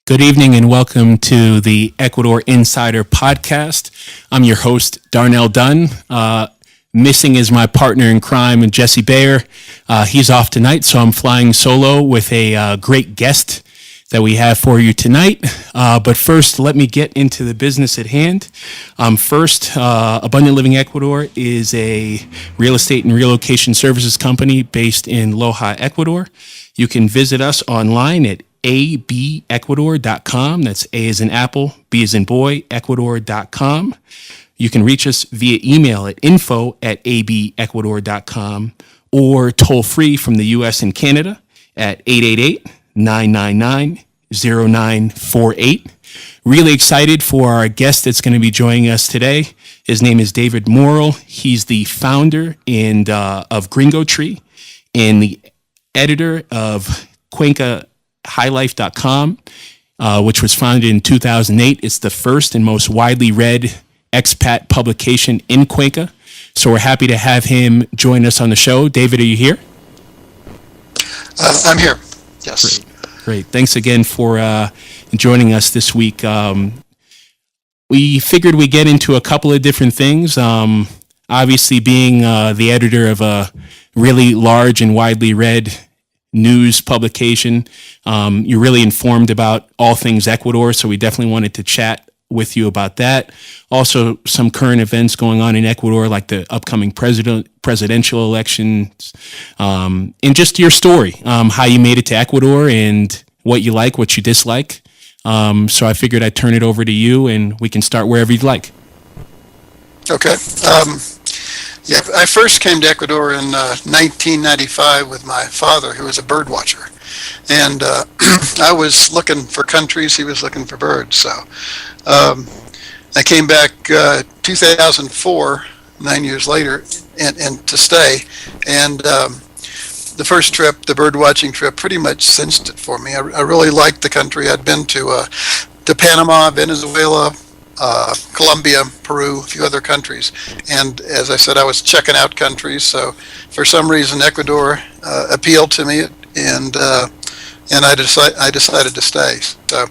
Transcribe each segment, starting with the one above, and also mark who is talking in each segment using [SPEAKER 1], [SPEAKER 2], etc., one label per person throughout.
[SPEAKER 1] Good evening and welcome to the Ecuador Insider Podcast. I'm your host, Darnell Dunn. Missing is my partner in crime, Jesse Bayer. He's off tonight, so I'm flying solo with a great guest that we have for you tonight. But first, let me get into the business at hand. First, Abundant Living Ecuador is a real estate and relocation services company based in Loja, Ecuador. You can visit us online at abecuador.com. That's A as in apple, B as in boy, ecuador.com. You can reach us via email at info@abecuador.com or toll free from the U.S. and Canada at 888-999-0948. Really excited for our guest that's going to be joining us today. His name is David Morrill. He's the founder of Gringo Tree and the editor of Cuenca Highlife.com, which was founded in 2008. It's the first and most widely read expat publication in Cuenca. So we're happy to have him join us on the show. David, are you here?
[SPEAKER 2] I'm here. Yes.
[SPEAKER 1] Great. Thanks again for joining us this week. We figured we'd get into a couple of different things. Obviously, being the editor of a really large and widely read news publication, you're really informed about all things Ecuador, so we definitely wanted to chat with you about that. Also, some current events going on in Ecuador, like the upcoming presidential elections, and just your story, how you made it to Ecuador and what you like, what you dislike. So I figured I'd turn it over to you, and we can start wherever you'd like.
[SPEAKER 2] Okay. I first came to Ecuador in 1995 with my father, who was a bird watcher. And I was looking for countries, he was looking for birds. So I came back 2004, 9 years later, and to stay. And the first trip, the bird watching trip, pretty much cinched it for me. I really liked the country. I'd been to Panama, Venezuela, Colombia, Peru, a few other countries. And as I said, I was checking out countries. So for some reason, Ecuador appealed to me, and I decided to stay. So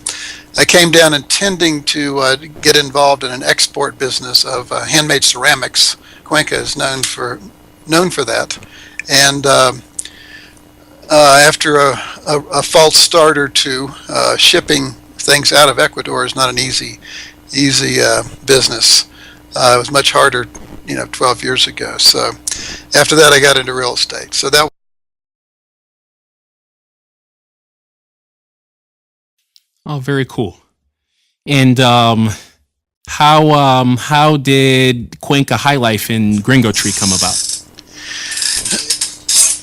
[SPEAKER 2] I came down intending to get involved in an export business of handmade ceramics. Cuenca is known for that. And after a false start or two, shipping things out of Ecuador is not an easy business. It was much harder, 12 years ago. So after that, I got into real estate. So that.
[SPEAKER 1] Oh, very cool. And how did Cuenca Highlife and Gringo Tree come about?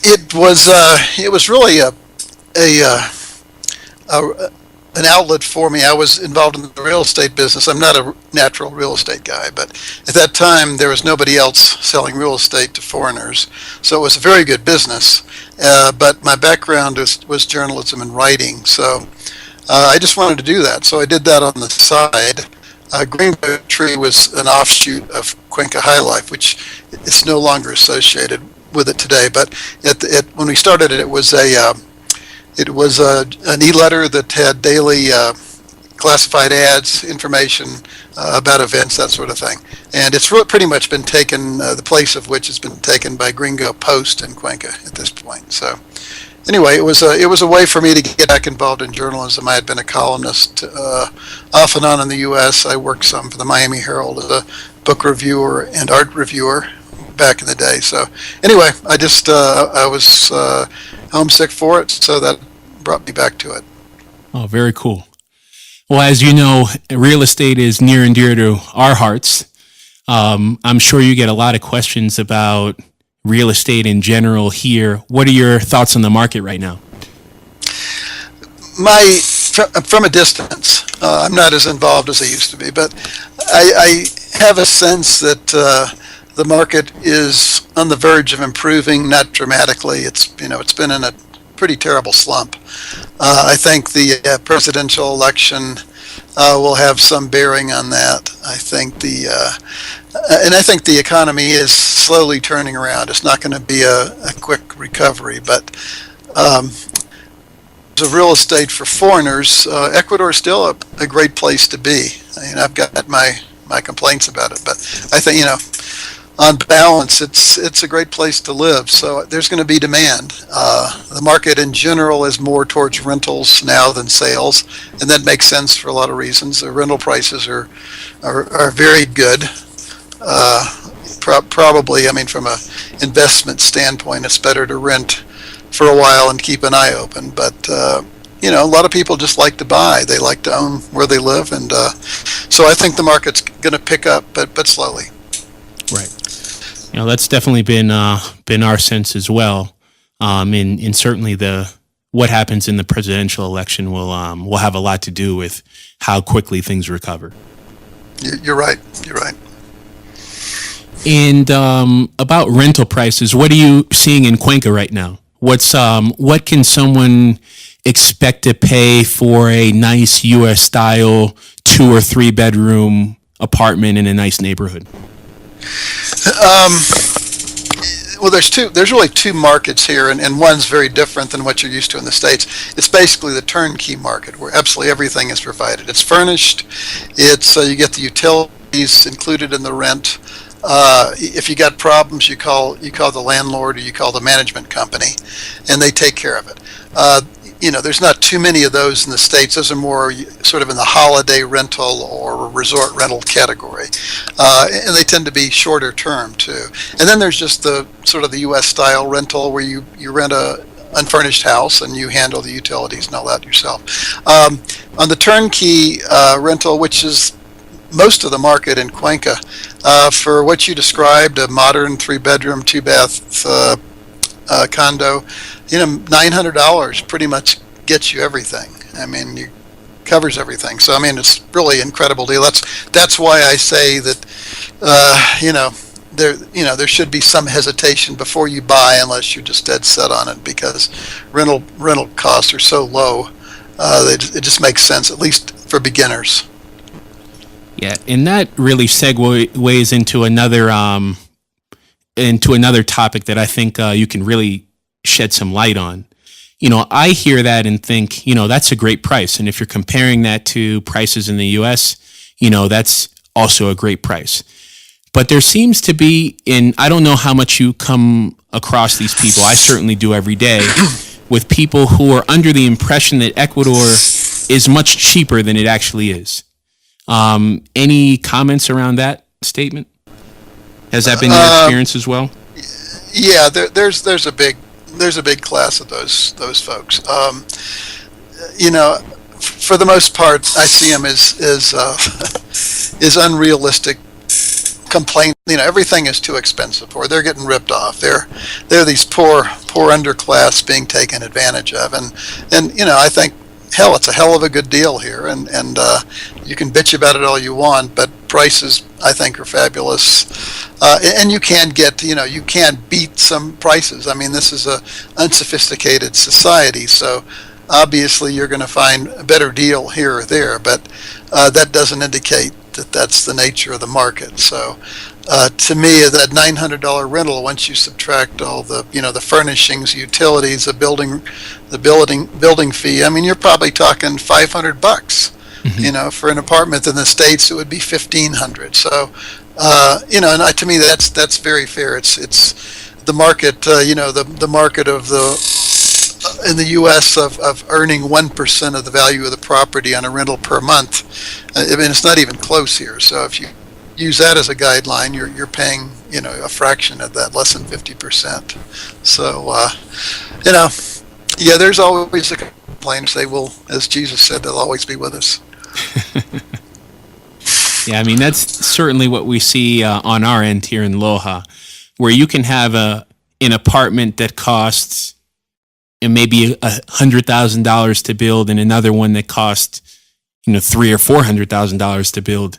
[SPEAKER 2] It was really an outlet for me. I was involved in the real estate business. I'm not a natural real estate guy, but at that time there was nobody else selling real estate to foreigners. So it was a very good business. But my background was journalism and writing. So I just wanted to do that. So I did that on the side. Gringo Tree was an offshoot of Cuenca Highlife, which is no longer associated with it today. But when we started it was an e-letter that had daily classified ads, information about events, that sort of thing. And it's pretty much been taken, the place of which has been taken by Gringo Post in Cuenca at this point. So anyway, it was a way for me to get back involved in journalism. I had been a columnist off and on in the U.S. I worked some for the Miami Herald as a book reviewer and art reviewer back in the day. So anyway, I was homesick for it, so that brought me back to it.
[SPEAKER 1] Oh, very cool. Well, as you know, real estate is near and dear to our hearts. I'm sure you get a lot of questions about real estate in general here. What are your thoughts on the market right now?
[SPEAKER 2] From a distance, I'm not as involved as I used to be, but I have a sense that the market is on the verge of improving, not dramatically. It's been in a pretty terrible slump. I think the presidential election will have some bearing on that. I think the economy is slowly turning around. It's not going to be a quick recovery, but of real estate for foreigners, Ecuador is still a great place to be. I mean, I've got my complaints about it, but I think, on balance, it's a great place to live. So there's going to be demand. The market in general is more towards rentals now than sales, and that makes sense for a lot of reasons. The rental prices are very good. Probably, I mean, from a investment standpoint, it's better to rent for a while and keep an eye open. But a lot of people just like to buy. They like to own where they live, and so I think the market's going to pick up, but slowly.
[SPEAKER 1] Right. That's definitely been our sense as well. And certainly what happens in the presidential election will have a lot to do with how quickly things recover.
[SPEAKER 2] You're right. You're right.
[SPEAKER 1] And about rental prices, what are you seeing in Cuenca right now? What can someone expect to pay for a nice U.S. style 2 or 3 bedroom apartment in a nice neighborhood?
[SPEAKER 2] Well, there's really two markets here, and one's very different than what you're used to in the States. It's basically the turnkey market, where absolutely everything is provided. It's furnished. It's you get the utilities included in the rent. If you got problems, you call the landlord or you call the management company, and they take care of it. There's not too many of those in the States. Those are more sort of in the holiday rental or resort rental category. And they tend to be shorter term too. And then there's just the sort of the U.S. style rental where you rent a unfurnished house and you handle the utilities and all that yourself. On the turnkey rental, which is most of the market in Cuenca, for what you described, a modern 3-bedroom, 2-bath condo, $900 pretty much gets you everything. I mean, it covers everything. So I mean, it's really an incredible deal. That's why I say that there should be some hesitation before you buy, unless you're just dead set on it, because rental costs are so low. It just makes sense, at least for beginners.
[SPEAKER 1] Yeah, and that really segues into another topic that I think you can really shed some light on. I hear that and think, that's a great price. And if you're comparing that to prices in the U.S., that's also a great price. But there seems to be, I don't know how much you come across these people. I certainly do every day, with people who are under the impression that Ecuador is much cheaper than it actually is. Any comments around that statement? Has that been your experience as well?
[SPEAKER 2] Yeah, there's a big class of those folks. For the most part, I see them as unrealistic complaint. Everything is too expensive, or they're getting ripped off. They're these poor underclass being taken advantage of, and I think, hell, it's a hell of a good deal here, and you can bitch about it all you want, but prices, I think, are fabulous, and you can't beat some prices. I mean, this is a unsophisticated society, so obviously you're going to find a better deal here or there, but that doesn't indicate that that's the nature of the market. So to me, that $900 rental, once you subtract all the the furnishings, utilities, the building fee, I mean, you're probably talking $500. Mm-hmm. For an apartment in the States, it would be $1,500. So and to me, that's very fair. It's the market, the market of in the U.S. of earning 1% of the value of the property on a rental per month. I mean, it's not even close here. So if you use that as a guideline, you're paying a fraction of that, less than 50%. So there's always a complaint. Say, well, as Jesus said, they'll always be with us.
[SPEAKER 1] Yeah, I mean, that's certainly what we see on our end here in Loja, where you can have an apartment that costs maybe $100,000 to build, and another one that costs $300,000 or $400,000 to build.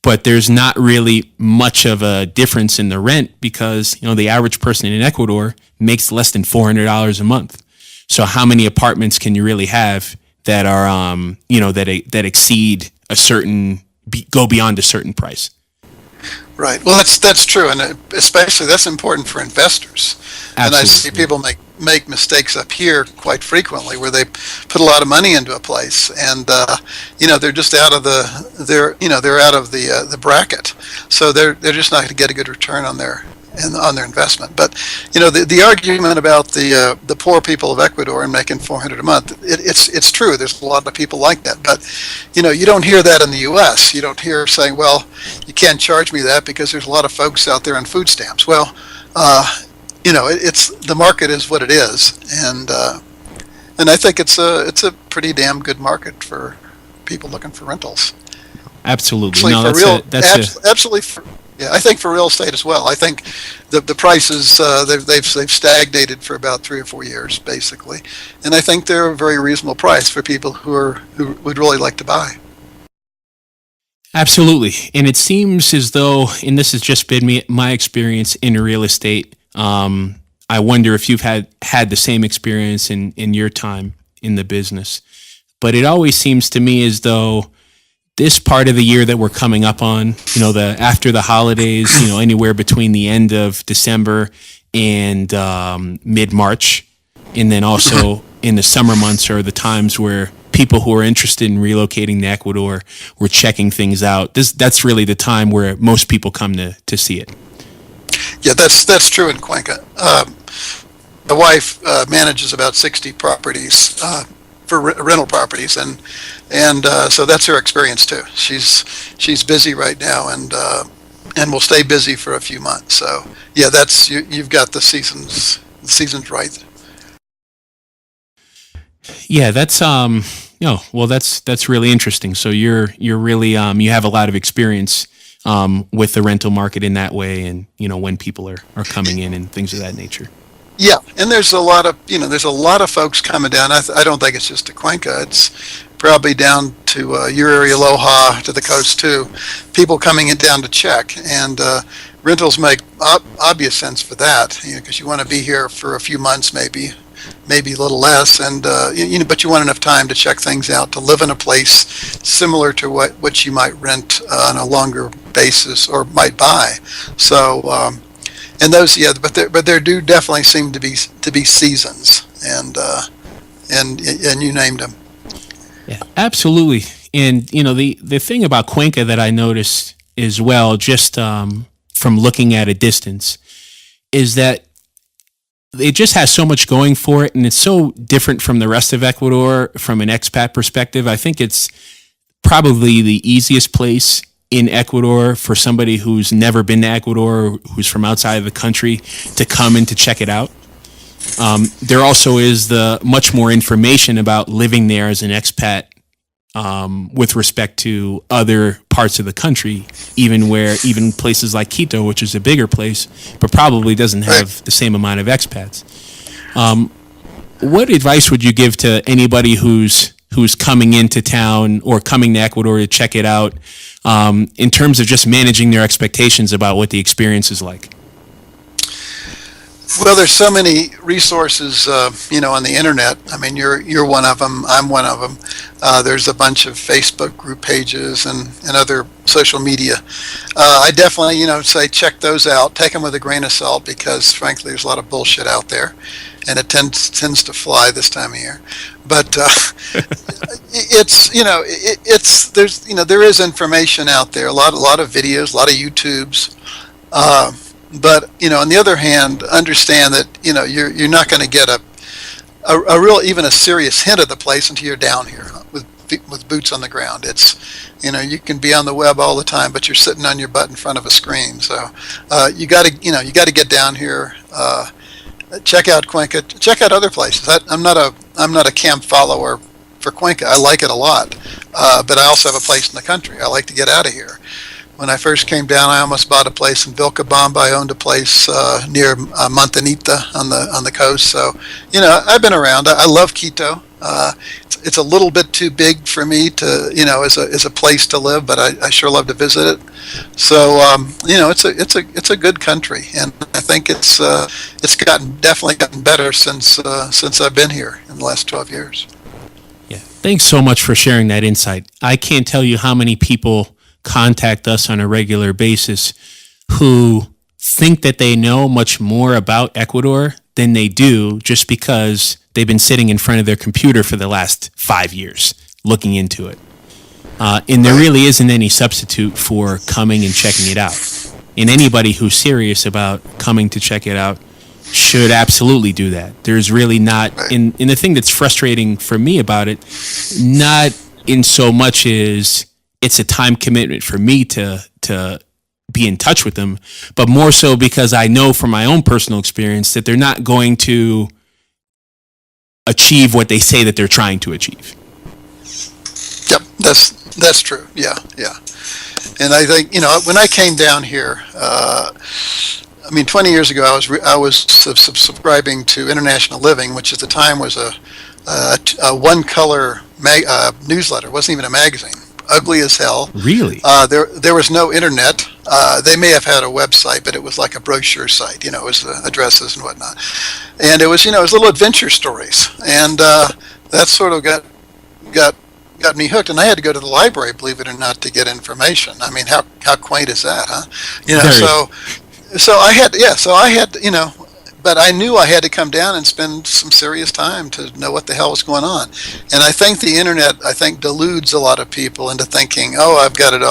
[SPEAKER 1] But there's not really much of a difference in the rent, because the average person in Ecuador makes less than $400 a month. So how many apartments can you really have that are that exceed a certain, go beyond a certain price? Right.
[SPEAKER 2] Well, that's true, and especially that's important for investors.
[SPEAKER 1] Absolutely.
[SPEAKER 2] And I see people make mistakes up here quite frequently, where they put a lot of money into a place, and they're just out of they're out of the bracket, so they're just not going to get a good return on their investment. But the argument about the poor people of Ecuador and making $400 a month, it's true. There's a lot of people like that, but you don't hear that in the U.S. You don't hear saying, well, you can't charge me that because there's a lot of folks out there on food stamps. Well, it's the market is what it is, and I think it's a pretty damn good market for people looking for rentals.
[SPEAKER 1] Absolutely,
[SPEAKER 2] absolutely. Yeah, I think for real estate as well. I think the prices they've stagnated for about 3 or 4 years basically, and I think they're a very reasonable price for people who would really like to buy.
[SPEAKER 1] Absolutely, and it seems as though, and this has just been my experience in real estate. I wonder if you've had the same experience in your time in the business, but it always seems to me as though this part of the year that we're coming up on, after the holidays, anywhere between the end of December and mid-March, and then also in the summer months are the times where people who are interested in relocating to Ecuador were checking things out. That's really the time where most people come to see it.
[SPEAKER 2] Yeah, that's true in Cuenca. The wife manages about 60 properties for rental properties, and so that's her experience too. She's busy right now, and will stay busy for a few months. So yeah, that's you've got the seasons right.
[SPEAKER 1] Yeah, that's that's really interesting. So you're really you have a lot of experience with the rental market in that way, and when people are coming in and things of that nature.
[SPEAKER 2] Yeah, and there's a lot of folks coming down. I don't think it's just to Cuenca. It's probably down to your area, Loja, to the coast too. People coming in down to check, and rentals make obvious sense for that. Because you want to be here for a few months, maybe a little less, and but you want enough time to check things out, to live in a place similar to what you might rent on a longer basis or might buy. So. And those, yeah, but there do definitely seem to be seasons, and you named them.
[SPEAKER 1] Yeah, absolutely. And the thing about Cuenca that I noticed as well, just from looking at a distance, is that it just has so much going for it, and it's so different from the rest of Ecuador from an expat perspective. I think it's probably the easiest place in Ecuador for somebody who's never been to Ecuador, who's from outside of the country, to come and to check it out. There also is the much more information about living there as an expat with respect to other parts of the country, even places like Quito, which is a bigger place, but probably doesn't have the same amount of expats. What advice would you give to anybody who's coming into town or coming to Ecuador to check it out, in terms of just managing their expectations about what the experience is like?
[SPEAKER 2] Well, there's so many resources, on the internet. I mean, you're one of them. I'm one of them. There's a bunch of Facebook group pages and other social media. I definitely, say check those out. Take them with a grain of salt, because frankly, there's a lot of bullshit out there, and it tends to fly this time of year. But there is information out there. A lot of videos, a lot of YouTubes. But on the other hand, understand that you're not going to get a real, even a serious hint of the place until you're down here with boots on the ground. It's you can be on the web all the time, but you're sitting on your butt in front of a screen. So you got to get down here. Check out Cuenca. Check out other places. I'm not a camp follower for Cuenca. I like it a lot, but I also have a place in the country. I like to get out of here. When I first came down, I almost bought a place in Vilcabamba. I owned a place near Montanita on the coast. So, I've been around. I love Quito. It's a little bit too big for me to, as a place to live, but I sure love to visit it. So, it's a good country, and I think it's definitely gotten better since I've been here in the last 12 years.
[SPEAKER 1] Yeah. Thanks so much for sharing that insight. I can't tell you how many people contact us on a regular basis who think that they know much more about Ecuador than they do just because they've been sitting in front of their computer for the last 5 years looking into it. And there really isn't any substitute for coming and checking it out. And anybody who's serious about coming to check it out should absolutely do that. There's really not, and the thing that's frustrating for me about it, not in so much as it's a time commitment for me to be in touch with them, but more so because I know from my own personal experience that they're not going to achieve what they say that they're trying to achieve.
[SPEAKER 2] Yep, that's true. Yeah. And I think, when I came down here, 20 years ago, I was subscribing to International Living, which at the time was a one-color newsletter. It wasn't even a magazine. Ugly as hell.
[SPEAKER 1] Really?
[SPEAKER 2] There was no internet. They may have had a website, but it was like a brochure site. It was addresses and whatnot. And it was, it was little adventure stories, and that sort of got me hooked. And I had to go to the library, believe it or not, to get information. I mean, how quaint is that, huh? So I had, but I knew I had to come down and spend some serious time to know what the hell was going on. And I think the internet, deludes a lot of people into thinking, oh, I've got it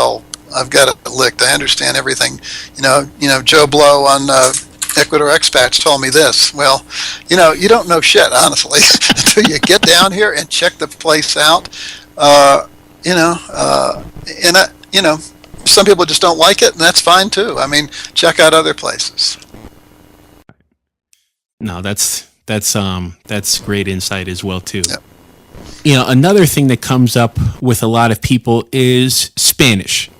[SPEAKER 2] licked. I understand everything. Joe Blow on Ecuador Expats told me this. Well, you don't know shit, honestly, until you get down here and check the place out. Some people just don't like it, and that's fine too. I mean, check out other places.
[SPEAKER 1] No, that's great insight as well too.
[SPEAKER 2] Yep.
[SPEAKER 1] Another thing that comes up with a lot of people is Spanish.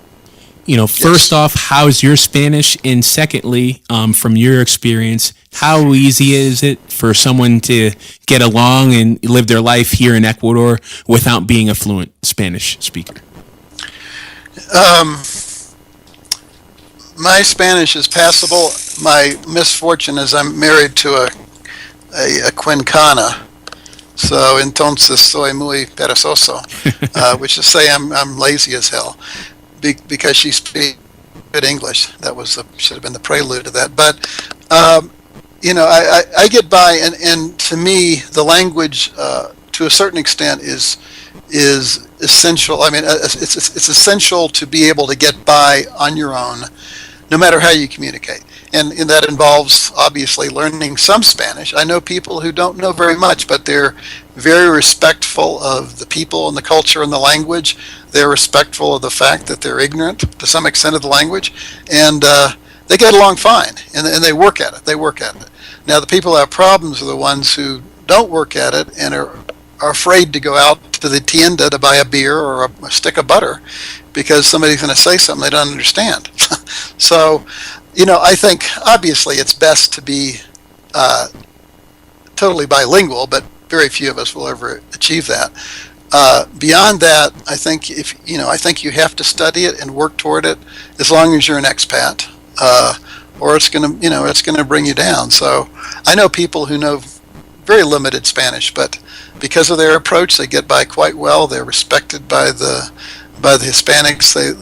[SPEAKER 1] First off, how's your Spanish? And secondly, from your experience, how easy is it for someone to get along and live their life here in Ecuador without being a fluent Spanish speaker?
[SPEAKER 2] My Spanish is passable. My misfortune is I'm married to a Cuencana, so entonces soy muy perezoso, which is to say I'm lazy as hell, because she speaks good English. That should have been the prelude to that. But I get by, and to me the language to a certain extent is essential. I mean, it's essential to be able to get by on your own, no matter how you communicate. And that involves, obviously, learning some Spanish. I know people who don't know very much, but they're very respectful of the people and the culture and the language. They're respectful of the fact that they're ignorant to some extent of the language. And they get along fine, and they work at it. Now, the people who have problems are the ones who don't work at it and are afraid to go out to the tienda to buy a beer or a stick of butter because somebody's going to say something they don't understand. So, I think obviously it's best to be totally bilingual, but very few of us will ever achieve that. Beyond that, I think you have to study it and work toward it as long as you're an expat, or it's going to bring you down. So I know people who know very limited Spanish, but because of their approach, they get by quite well. They're respected by the Hispanics they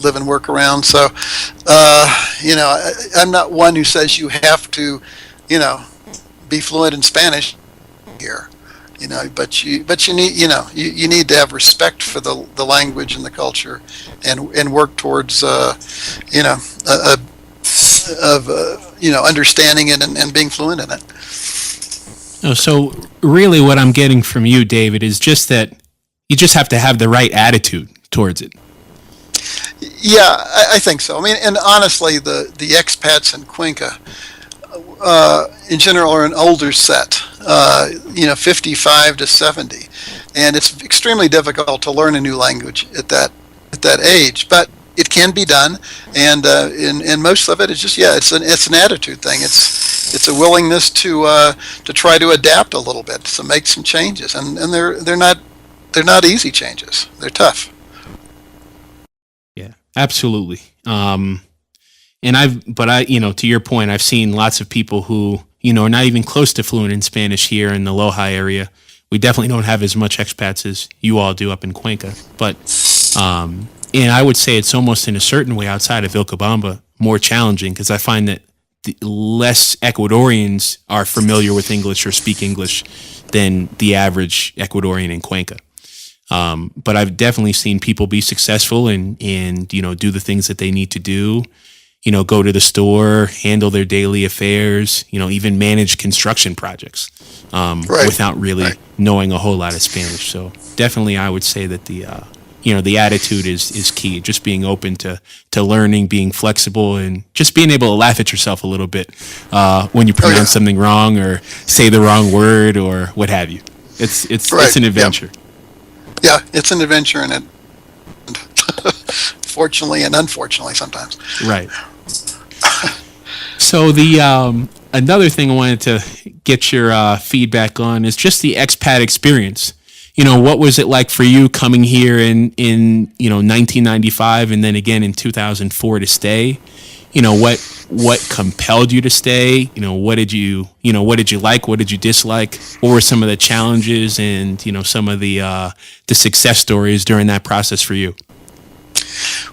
[SPEAKER 2] live and work around. So I'm not one who says you have to be fluent in Spanish here, but you need you need to have respect for the language and the culture, and work towards understanding it and being fluent in it.
[SPEAKER 1] Oh, so really what I'm getting from you, David, is just that you just have to have the right attitude towards it.
[SPEAKER 2] Yeah, I think so. I mean, and honestly, the expats in Cuenca, in general, are an older set, 55 to 70, and it's extremely difficult to learn a new language at that age. But it can be done, and most of it is just it's an attitude thing. It's a willingness to try to adapt a little bit, to make some changes, and they're not easy changes. They're tough.
[SPEAKER 1] Yeah, absolutely. To your point, I've seen lots of people who are not even close to fluent in Spanish here in the Loja area. We definitely don't have as much expats as you all do up in Cuenca, but and I would say it's almost in a certain way outside of Vilcabamba more challenging, because I find that less Ecuadorians are familiar with English or speak English than the average Ecuadorian in Cuenca. But I've definitely seen people be successful and do the things that they need to do. Go to the store, handle their daily affairs, even manage construction projects without really knowing a whole lot of Spanish. So definitely I would say that the attitude is key. Just being open to learning, being flexible, and just being able to laugh at yourself a little bit when you pronounce something wrong or say the wrong word or what have you. It's an adventure.
[SPEAKER 2] Yeah, it's an adventure, and fortunately and unfortunately sometimes.
[SPEAKER 1] Right. So the another thing I wanted to get your feedback on is just the expat experience. What was it like for you coming here in 1995 and then again in 2004 to stay? What compelled you to stay? What did you like? What did you dislike? What were some of the challenges and some of the success stories during that process for you?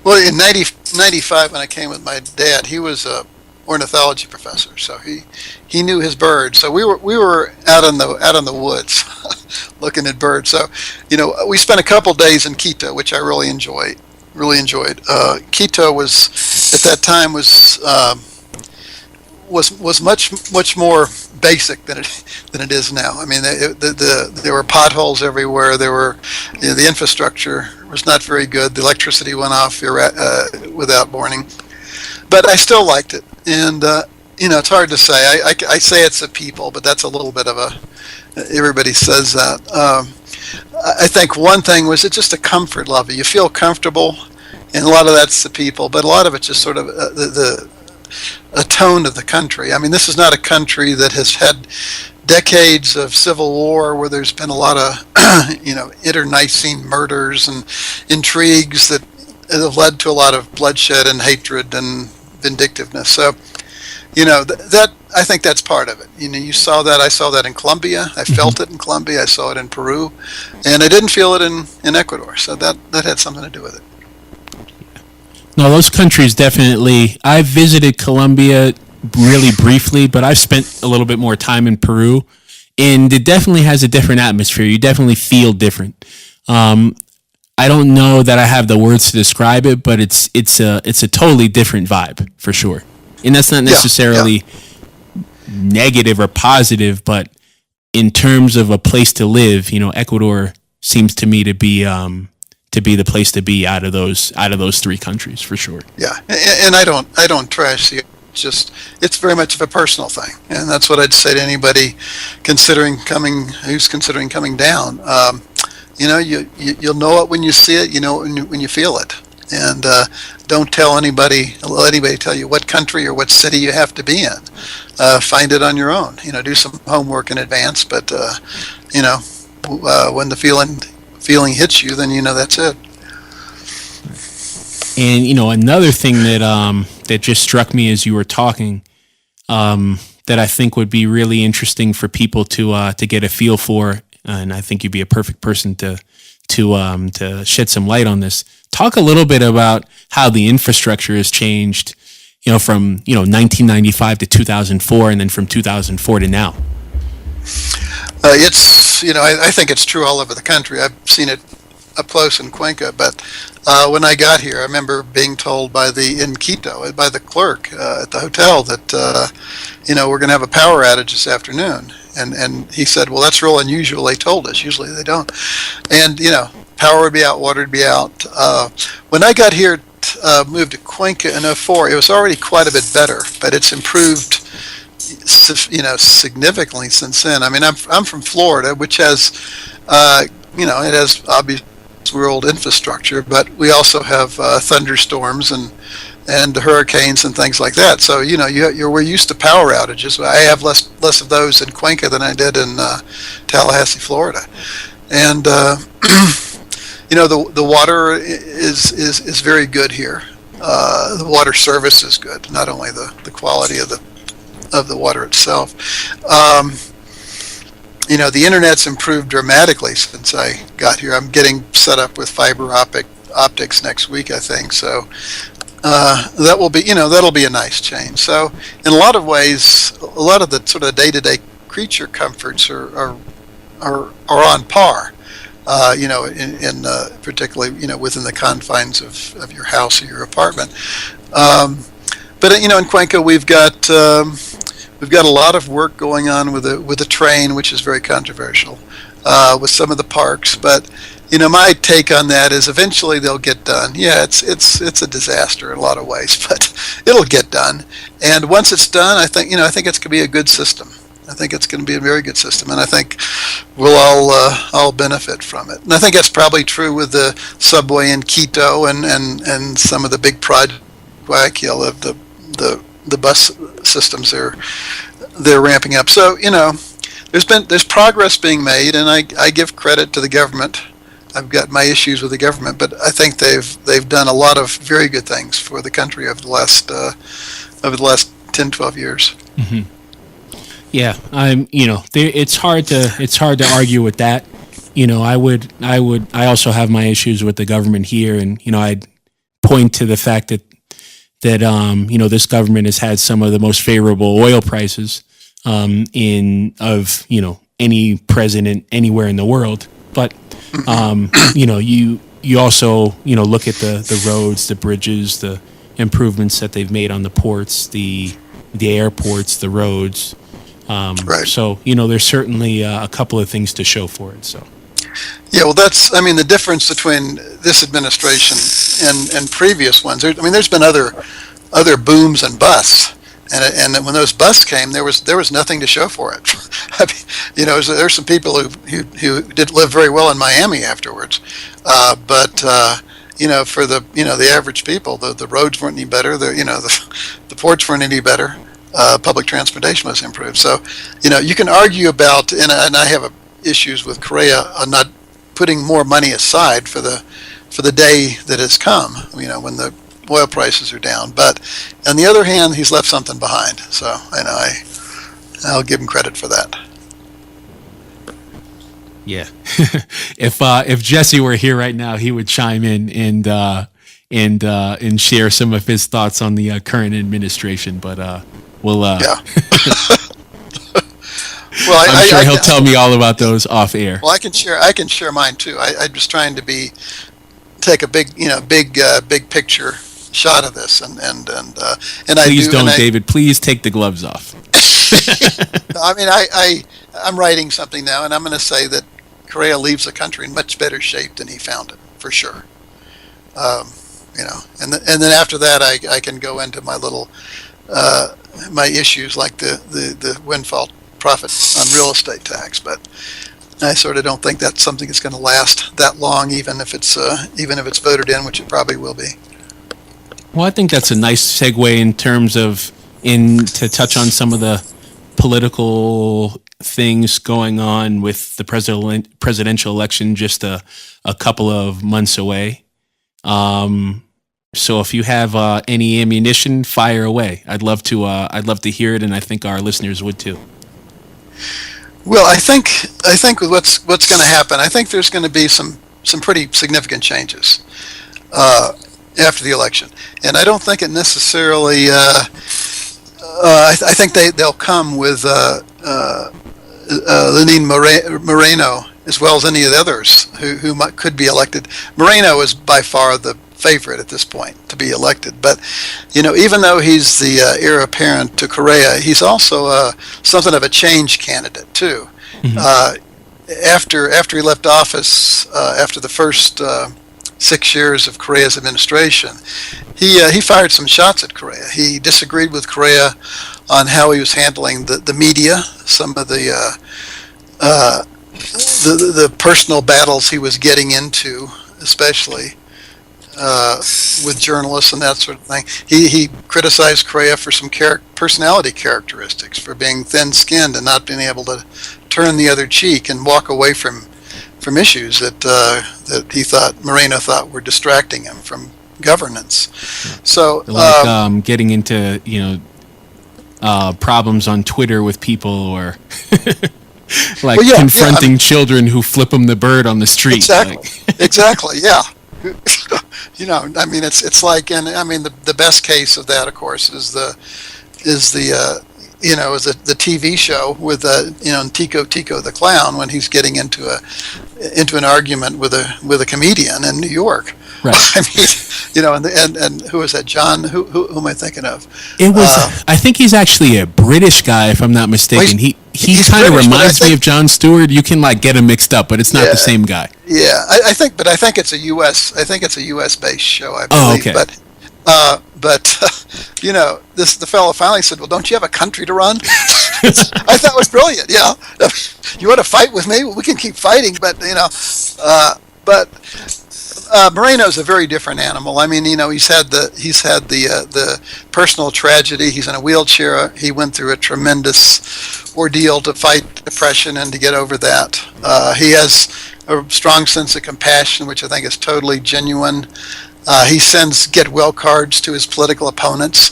[SPEAKER 2] Well, in 95 when I came with my dad, he was a ornithology professor, so he knew his birds. So we were out in the woods looking at birds. So we spent a couple days in Quito, which I really enjoyed. Quito was at that time was much more basic than it is now. I mean, there were potholes everywhere. There were the infrastructure was not very good. The electricity went off without warning, but I still liked it. And it's hard to say. I say it's the people, but that's a little bit of everybody says that. I think one thing was it's just a comfort level. You feel comfortable, and a lot of that's the people, but a lot of it's just sort of a tone of the country. I mean, this is not a country that has had decades of civil war where there's been a lot of internecine murders and intrigues that have led to a lot of bloodshed and hatred and vindictiveness. So that I think that's part of it. You saw that. I saw that in Colombia. I felt it in Colombia. I saw it in Peru, and I didn't feel it in Ecuador. So that had something to do with it.
[SPEAKER 1] No, those countries definitely. I visited Colombia really briefly, but I've spent a little bit more time in Peru, and it definitely has a different atmosphere. You definitely feel different. I don't know that I have the words to describe it, but it's a totally different vibe for sure. And that's not necessarily negative or positive, but in terms of a place to live, Ecuador seems to me to be the place to be out of those three countries for sure.
[SPEAKER 2] Yeah, and I don't trash the. It's very much of a personal thing, and that's what I'd say to anybody who's considering coming down. You'll know it when you see it. You know it when you feel it, and don't let anybody tell you what country or what city you have to be in. Find it on your own. Do some homework in advance, but when the feeling hits you, then that's it.
[SPEAKER 1] And another thing that just struck me as you were talking, that I think would be really interesting for people to get a feel for, and I think you'd be a perfect person to shed some light on this. Talk a little bit about how the infrastructure has changed, from 1995 to 2004, and then from 2004 to now.
[SPEAKER 2] I think it's true all over the country. I've seen it up close in Cuenca, but when I got here, I remember being told in Quito by the clerk at the hotel that we're going to have a power outage this afternoon, and he said, well, that's real unusual. They told us. Usually they don't. And power would be out, water would be out. When I got here, moved to Cuenca in 2004, it was already quite a bit better, but it's improved significantly since then. I mean, I'm from Florida, which has it has obvious world infrastructure, but we also have thunderstorms and hurricanes and things like that. So we're used to power outages. I have less of those in Cuenca than I did in Tallahassee, Florida, and the water is very good here. The water service is good, not only the quality of the water itself. The internet's improved dramatically since I got here. I'm getting set up with fiber optics next week, I think. So that'll be a nice change. So in a lot of ways, a lot of the sort of day-to-day creature comforts are on par. In particularly within the confines of your house or your apartment. But in Cuenca we've got a lot of work going on with a train, which is very controversial, with some of the parks. But my take on that is eventually they'll get done. Yeah, it's a disaster in a lot of ways, but it'll get done. And once it's done, I think it's going to be a good system. I think it's going to be a very good system, and I think we'll all benefit from it. And I think that's probably true with the subway in Quito and some of the big projects, Guayaquil, of the bus systems they're ramping up. So there's progress being made, and I give credit to the government. I've got my issues with the government, but I think they've done a lot of very good things for the country over the last 10, 12 years.
[SPEAKER 1] Mm-hmm. Yeah, it's hard to argue with that. I also have my issues with the government here, and I'd point to the fact that this government has had some of the most favorable oil prices any president anywhere in the world. But you also look at the roads, the bridges, the improvements that they've made on the ports, the airports, the roads.
[SPEAKER 2] Right.
[SPEAKER 1] So there's certainly a couple of things to show for it. So.
[SPEAKER 2] Yeah, well, the difference between this administration and previous ones. There's been other booms and busts, and when those busts came, there was nothing to show for it. There's some people who did live very well in Miami afterwards, but for the average people, the roads weren't any better. The ports weren't any better. Public transportation was improved. So, you can argue about, and I have issues with Correa on not putting more money aside for the day that has come, when the oil prices are down. But on the other hand, he's left something behind. So, I'll give him credit for that.
[SPEAKER 1] Yeah. If Jesse were here right now, he would chime in and share some of his thoughts on the current administration. But yeah. Well, I'm sure he'll tell me all about those off air.
[SPEAKER 2] Well, I can share mine too. I'm just trying to take a big picture shot of this, and
[SPEAKER 1] please don't, David. Please take the gloves off.
[SPEAKER 2] I'm writing something now, and I'm going to say that Correa leaves the country in much better shape than he found it, for sure. And then after that, I can go into my little my issues, like the windfall profit on real estate tax, but I sort of don't think that's something that's going to last that long, even if it's voted in, which it probably will be.
[SPEAKER 1] Well, I think that's a nice segue in terms of to touch on some of the political things going on with the presidential election just a couple of months away. So if you have any ammunition, fire away. I'd love to hear it, and I think our listeners would too.
[SPEAKER 2] Well, I think with what's going to happen, I think there's going to be some pretty significant changes after the election, and I don't think it necessarily. I think they'll come with Lenin Moreno, as well as any of the others who could be elected. Moreno is by far the favorite at this point to be elected, but even though he's the heir apparent to Correa, he's also something of a change candidate too. Mm-hmm. After he left office, after the first 6 years of Correa's administration, he fired some shots at Correa. He disagreed with Correa on how he was handling the media, some of the personal battles he was getting into, especially with journalists and that sort of thing. He criticized Correa for some personality characteristics, for being thin-skinned and not being able to turn the other cheek and walk away from issues that Moreno thought were distracting him from governance. So
[SPEAKER 1] getting into problems on Twitter with people, or confronting children who flip him the bird on the street.
[SPEAKER 2] Exactly. Exactly. Yeah. I mean, it's like, and I mean, the best case of that, of course, is the is the TV show with Tico the clown, when he's getting into an argument with a comedian in New York.
[SPEAKER 1] Right.
[SPEAKER 2] I mean, and who is that? John? Who am I thinking of?
[SPEAKER 1] It was. I think he's actually a British guy, if I'm not mistaken.
[SPEAKER 2] Well,
[SPEAKER 1] he kind of reminds me of Jon Stewart. You can get him mixed up, but it's not the same guy.
[SPEAKER 2] Yeah, I think it's a U.S. I think it's a U.S. based show, I believe.
[SPEAKER 1] Oh, okay.
[SPEAKER 2] The fellow finally said, "Well, don't you have a country to run?" I thought it was brilliant. Yeah, you want to fight with me? Well, we can keep fighting, but Moreno's a very different animal. I mean, he's had the personal tragedy. He's in a wheelchair. He went through a tremendous ordeal to fight depression and to get over that. He has a strong sense of compassion, which I think is totally genuine. He sends get well cards to his political opponents,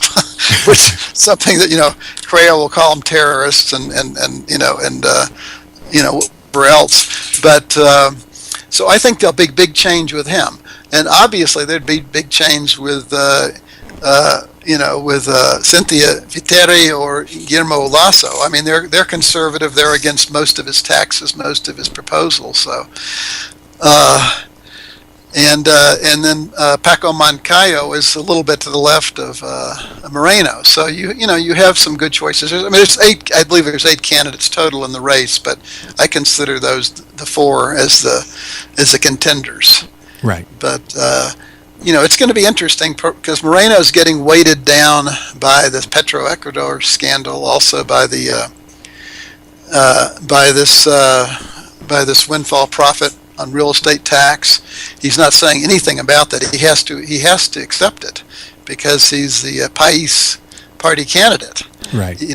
[SPEAKER 2] which is something that Correa will call them terrorists and whatever else. But so I think there'll be big change with him, and obviously there'd be big change with Cynthia Viteri or Guillermo Lasso. I mean, they're conservative. They're against most of his taxes, most of his proposals. So. And then Paco Moncayo is a little bit to the left of Moreno. So you have some good choices. I mean, I believe there's 8 candidates total in the race, but I consider those the 4 as the contenders.
[SPEAKER 1] Right.
[SPEAKER 2] But it's going to be interesting because Moreno is getting weighted down by this Petro-Ecuador scandal, also by this windfall profit on real estate tax. He's not saying anything about that. He has to accept it because he's the PAIS party candidate.
[SPEAKER 1] Right.
[SPEAKER 2] He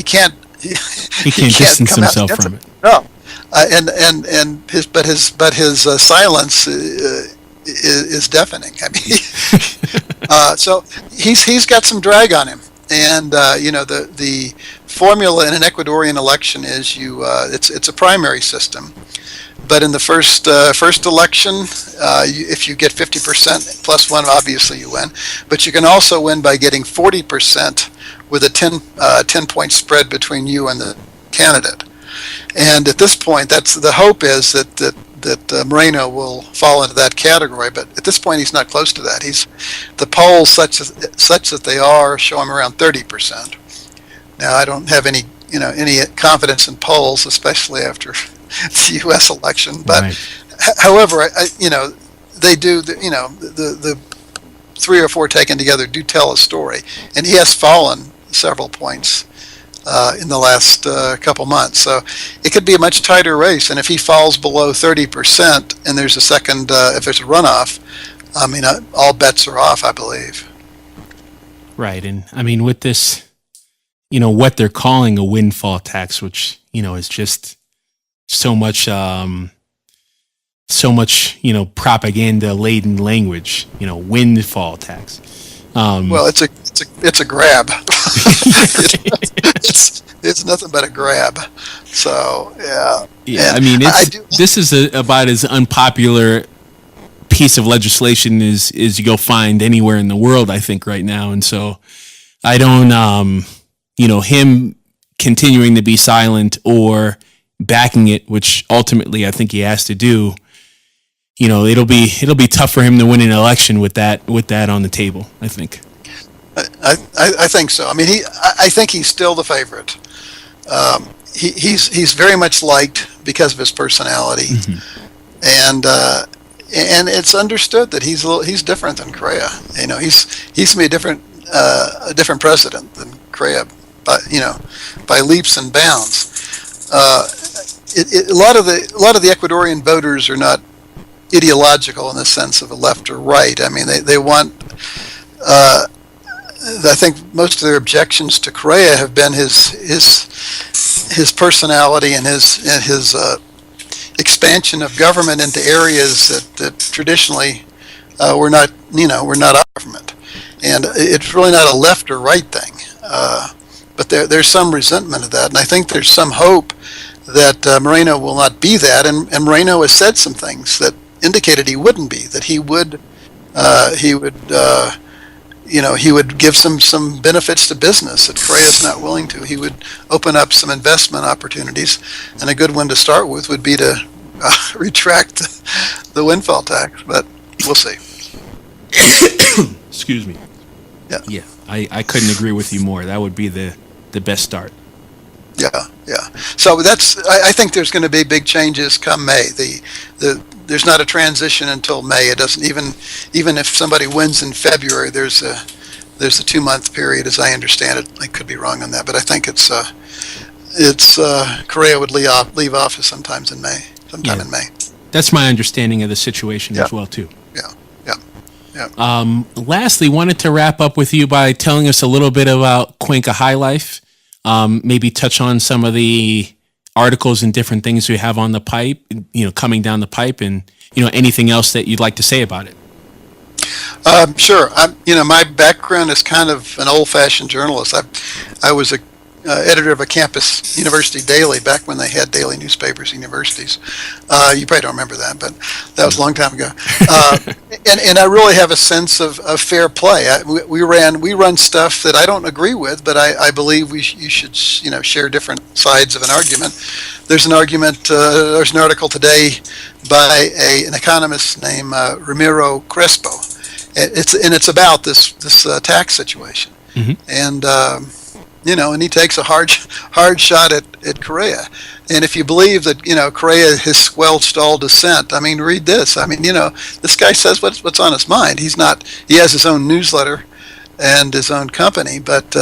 [SPEAKER 2] can't
[SPEAKER 1] distance himself from it.
[SPEAKER 2] No. But his silence is deafening. I mean, so he's got some drag on him. And the formula in an Ecuadorian election is it's a primary system. But in the first election, if you get 50% plus 1, obviously you win. But you can also win by getting 40% with a 10-point spread between you and the candidate. And at this point, that's the hope is that Moreno will fall into that category. But at this point, he's not close to that. The polls such that they are show him around 30%. Now, I don't have any confidence in polls, especially after the U.S. election, but right. However, they do. The 3 or 4 taken together do tell a story, and he has fallen several points in the last couple months. So it could be a much tighter race, and if he falls below 30%, and there's a second, if there's a runoff, I mean, all bets are off, I believe.
[SPEAKER 1] Right, and I mean with this, what they're calling a windfall tax, which is just so much propaganda laden language, windfall tax.
[SPEAKER 2] Well, it's a grab. it's nothing but a grab. So
[SPEAKER 1] yeah. I mean, this is about as unpopular piece of legislation as you'll find anywhere in the world, I think, right now. And so I don't him continuing to be silent or backing it, which ultimately I think he has to do. It'll be tough for him to win an election with that on the table, I think.
[SPEAKER 2] I think so. I mean, I think he's still the favorite. He's very much liked because of his personality, mm-hmm. And it's understood that he's different than Correa. He's gonna be a different president than Correa, by leaps and bounds. A lot of the Ecuadorian voters are not ideological in the sense of a left or right. I mean, they want. I think most of their objections to Correa have been his personality and his expansion of government into areas that traditionally were not our government, and it's really not a left or right thing. But there's some resentment of that, and I think there's some hope that Moreno will not be that, and Moreno has said some things that indicated he wouldn't be, that he would He would, he would give some benefits to business that Correa's not willing to. He would open up some investment opportunities, and a good one to start with would be to retract the windfall tax. But we'll see.
[SPEAKER 1] Excuse me.
[SPEAKER 2] Yeah.
[SPEAKER 1] Yeah, I couldn't agree with you more. That would be the best start.
[SPEAKER 2] Yeah. So I think there's going to be big changes come May. There's not a transition until May. It doesn't even if somebody wins in February, there's a 2-month period, as I understand it. I could be wrong on that, but I think it's Correa would leave office sometime in May.
[SPEAKER 1] That's my understanding of the situation as well too.
[SPEAKER 2] Yeah.
[SPEAKER 1] Lastly, wanted to wrap up with you by telling us a little bit about Cuenca Highlife. Maybe touch on some of the articles and different things we have on the pipe, coming down the pipe, and anything else that you'd like to say about it.
[SPEAKER 2] Sure. My background is kind of an old-fashioned journalist. I was a editor of a campus university daily back when they had daily newspapers, universities. You probably don't remember that, but that was a long time ago. And I really have a sense of fair play. We run stuff that I don't agree with, but I believe you should share different sides of an argument. There's an article today by an economist named Ramiro Crespo. It's about this tax situation.
[SPEAKER 1] Mm-hmm.
[SPEAKER 2] And and he takes a hard shot at Correa. And if you believe that, Correa has squelched all dissent, read this. This guy says what's on his mind. He has his own newsletter and his own company, but,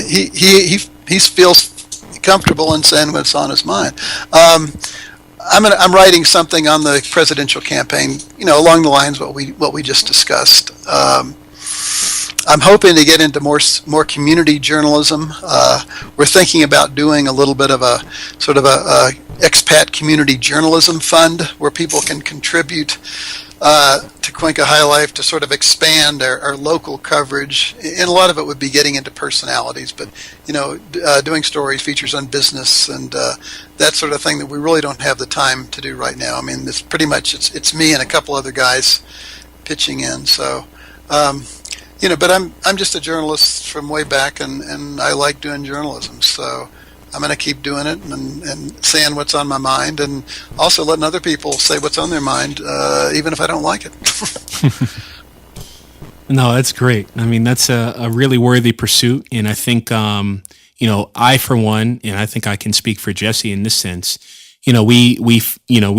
[SPEAKER 2] he feels comfortable in saying what's on his mind. I'm writing something on the presidential campaign, along the lines of what we just discussed. I'm hoping to get into more community journalism. We're thinking about doing a little bit of a sort of a expat community journalism fund where people can contribute to Cuenca Highlife to sort of expand our local coverage. And a lot of it would be getting into personalities, but doing stories, features on business, and that sort of thing that we really don't have the time to do right now. It's pretty much it's me and a couple other guys pitching in. So. But I'm just a journalist from way back, and I like doing journalism. So I'm going to keep doing it and saying what's on my mind, and also letting other people say what's on their mind, even if I don't like it.
[SPEAKER 1] No, that's great. That's a really worthy pursuit, and I think I for one, and I think I can speak for Jesse in this sense. We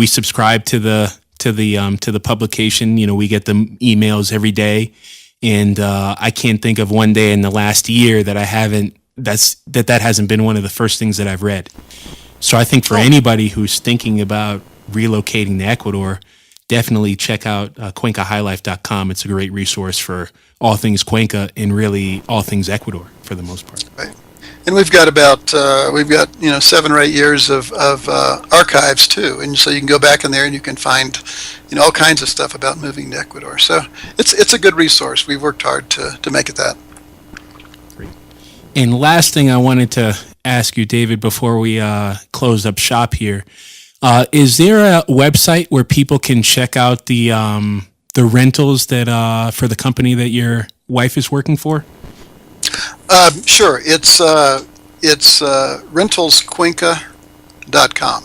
[SPEAKER 1] subscribe to the publication. We get the emails every day. And I can't think of one day in the last year that that hasn't been one of the first things that I've read. So I think for anybody who's thinking about relocating to Ecuador, definitely check out CuencaHighlife.com. It's a great resource for all things Cuenca and really all things Ecuador for the most part.
[SPEAKER 2] Right. And we've got 7 or 8 years of archives too, and so you can go back in there and you can find all kinds of stuff about moving to Ecuador. So it's a good resource. We've worked hard to make it that.
[SPEAKER 1] Great. And last thing I wanted to ask you, David, before we close up shop here, is there a website where people can check out the rentals that for the company that your wife is working for?
[SPEAKER 2] Sure. It's rentalscuenca.com.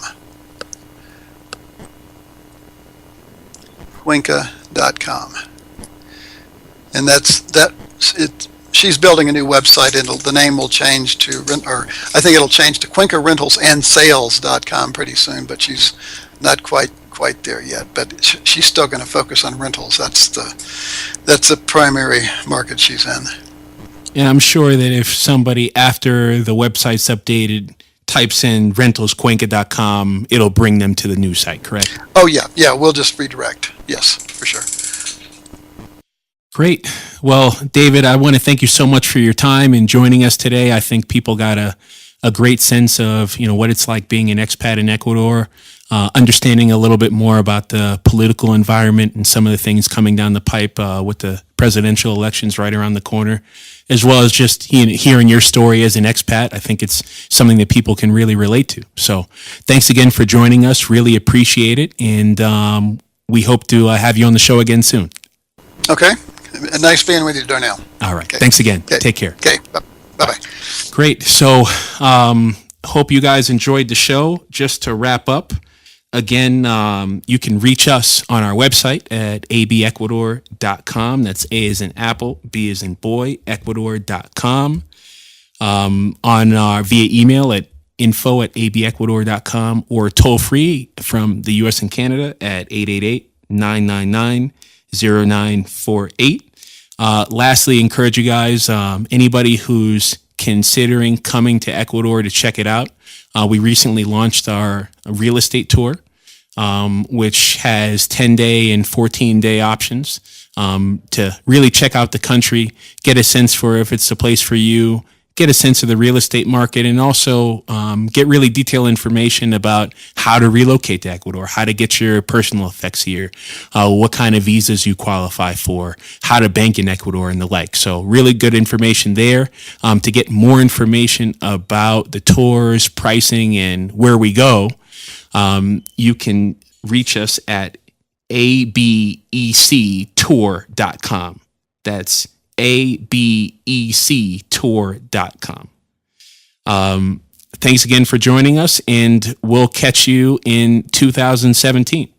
[SPEAKER 2] Cuenca.com. And she's building a new website, and the name will change to I think it'll change to CuencaRentalsAndSales.com pretty soon, but she's not quite there yet. But she's still going to focus on rentals. That's the primary market she's in.
[SPEAKER 1] And I'm sure that if somebody, after the website's updated, types in rentalscuenca.com, it'll bring them to the new site, correct?
[SPEAKER 2] Oh, yeah. Yeah, we'll just redirect. Yes, for sure.
[SPEAKER 1] Great. Well, David, I want to thank you so much for your time and joining us today. I think people got a great sense of, what it's like being an expat in Ecuador, understanding a little bit more about the political environment and some of the things coming down the pipe with the presidential elections right around the corner, as well as just hearing your story as an expat. I think it's something that people can really relate to. So thanks again for joining us. Really appreciate it. And we hope to have you on the show again soon.
[SPEAKER 2] Okay. Nice being with you, Darnell.
[SPEAKER 1] All right.
[SPEAKER 2] Okay.
[SPEAKER 1] Thanks again.
[SPEAKER 2] Okay.
[SPEAKER 1] Take care.
[SPEAKER 2] Okay. Bye-bye.
[SPEAKER 1] Great. So, hope you guys enjoyed the show. Just to wrap up, again, you can reach us on our website at abecuador.com. That's A as in apple, B as in boy, ecuador.com. Via email at info@abecuador.com, or toll free from the US and Canada at 888-999-0948. Lastly, encourage you guys, anybody who's considering coming to Ecuador to check it out. We recently launched our real estate tour, which has 10-day and 14-day options to really check out the country, get a sense for if it's the place for you, get a sense of the real estate market, and also get really detailed information about how to relocate to Ecuador, how to get your personal effects here, what kind of visas you qualify for, how to bank in Ecuador, and the like. So really good information there. To get more information about the tours, pricing, and where we go, you can reach us at abectour.com. That's abectour.com. Thanks again for joining us, and we'll catch you in 2017.